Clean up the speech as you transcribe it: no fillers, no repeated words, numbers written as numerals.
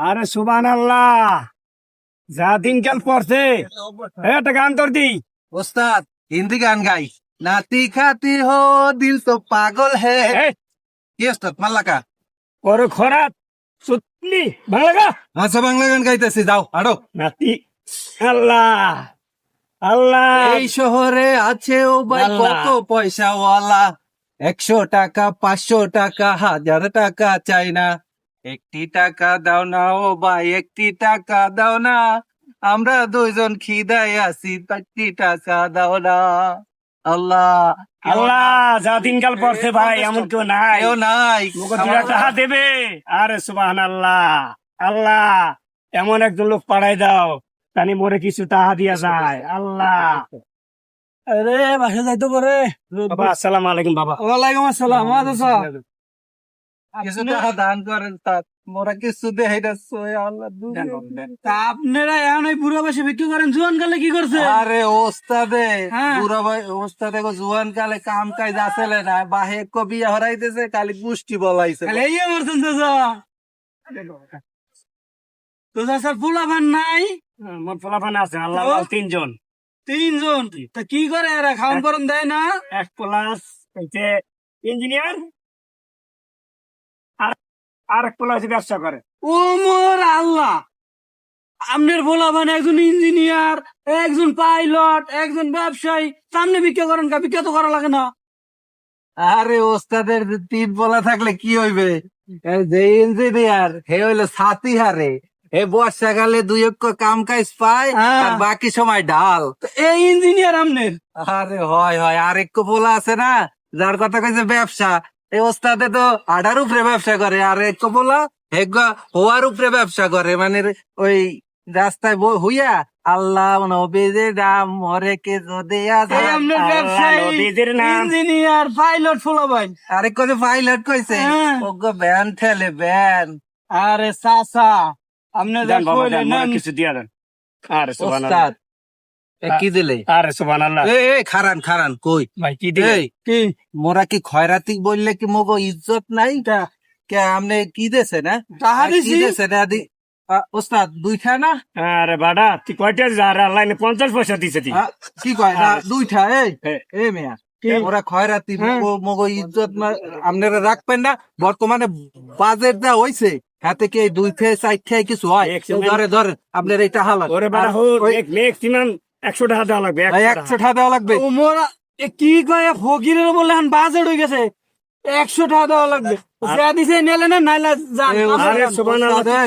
আরে সুবহানাল্লাহ, যা দিনকাল পড়ছে। একটা গান তোর দি। ওস্তাদ হিন্দি গান গাই। নাতি খাতি হো দিল তো পাগল হে। এই, কি ওস্তাদ মাল্লাকা? ওর খরাত সত্যি ভালো লাগা। আচ্ছা বাংলা গান গাইতেছি, যাও আরো। নাতি আল্লাহ আল্লাহ। এই শহরে আছে ও ভাই আল্লাহ। কত পয়সাওয়ালা, 100 টাকা 500 টাকা 1000 টাকা চাই না। একটি টাকা দাও না ও ভাই, একটি টাকা দাও না, আমরা দুইজন খিদায় আছি, 1টি টাকা দাও না। আল্লাহ আল্লাহ, যা দিনকাল পড়ছে ভাই, এমন কেউ নাই। কেউ নাই। মুখে দুটা টাকা দেবে। আরে সুবহানাল্লাহ, আল্লাহ এমন একজন লোক পাঠাই দাও, তানি মোরে কিছু টাকা দিয়া যায়। আল্লাহ। আরে বাসা যাইতো করে। বাবা আসসালামু আলাইকুম বাবা। ওয়ালাইকুম আসসালাম। কিছু টাকা দান করেন, তার মোরা কিছু দেয় না। আল্লাহ আপনারা এখন ওই বুড়ো বসে বিক্রি করেন, জোয়ান কালে কি করছে? আরে ওস্তাদে হ্যাঁ। বুড়া ভাই, ওস্তাদে গো জুয়ান কালে কাম কাজ আসলে না, বাহে কো বিয়া হরাইতেছে, খালি পুষ্টি বলাইছে। খালি এই মারছেন চাচা। তো চাচার পোলাপান নাই? মোর ফলাফান আছে আল্লাহ তো? 3 জন। 3 জন। তা কি করে এরা খাওয়ান করন দেয় না? এক প্লাস হচ্ছে ইঞ্জিনিয়ার, আর আর এক প্লাস ব্যবসা করে। ও মোর আল্লাহ, আপনার পোলাপান একজন ইঞ্জিনিয়ার, একজন পাইলট, একজন ব্যবসায়ী, সামনে বিক্রি করেন কা? বিক্রি তো করা লাগে না? আরে ওস্তাদের 3 বলা থাকলে কি হইবে? যে ইঞ্জিনিয়ার হে হইলো ছাতি হারে, হে বর্ষাকালে 2 কাম কাজ পায়, হ্যাঁ। আর বাকি সময় ডাল। তো এই ইঞ্জিনিয়ার আপনার? আরে হয় হয়, আরেক পোলা আছে না, যার কথা কইছে ব্যবসা, এই ওস্তাদে তো আডার উপরে ব্যবসা করে, আর এক পোলা হওয়ার উপরে ব্যবসা করে, মানে ওই রাস্তায় হইয়া আল্লাহ নবীজে দাম মরে কে যদি এই আপনার ব্যবসায়ী, নদীদের নাম। ইঞ্জিনিয়ার, পাইলট পোলাপান। আরেক কথা পাইলট কইছে, হ্যাঁ। ওগো ব্যান ঠেলে ব্যান। আরে চাচা, আপনি যা দেন বাবা, কইলেন দেন, মোরে না, কিছু দিয়া দেন। আরে সুবহানাল্লাহ, ওস্তাদ কি দিলে? আরে সুবহানাল্লাহ। এই খারান খারান কই ভাই কি দিলে? এই কি মোরা কি খয়রাতি বললে কি মগো ইজ্জত নাই? কে আমনে কি দেছে না? টাকা কি দিছি? দেছে না ওস্তাদ 2টা না? আরে বাড়া, তুই কয়টা যা লাইনে 50 পয়সা দিছে তুই। কি কয় না 2টা? হ্যাঁ। এই মিয়া ওরা খয়রাতি মগো ইজ্জত আপনারা রাখবেন না। বর্তমানে বাজেট যা হইছে, হাতে কি 2 থেকে 4 থেকে কিছু হয়? ধরে ধরে আপনার এইটা হালাত ওরে বাড়া হো, ম্যাক্সিমাম 100 টাকা দেওয়া লাগবে। 100 টাকা দেওয়া লাগবে। ও মোরা কি কয়, ফকিরের বলে এখন বাজেট হয়ে গেছে, 100 টাকা দেওয়া লাগবে। যা দিছে নেলে না, নাইলে যান। আরে সুবহানাল্লাহ।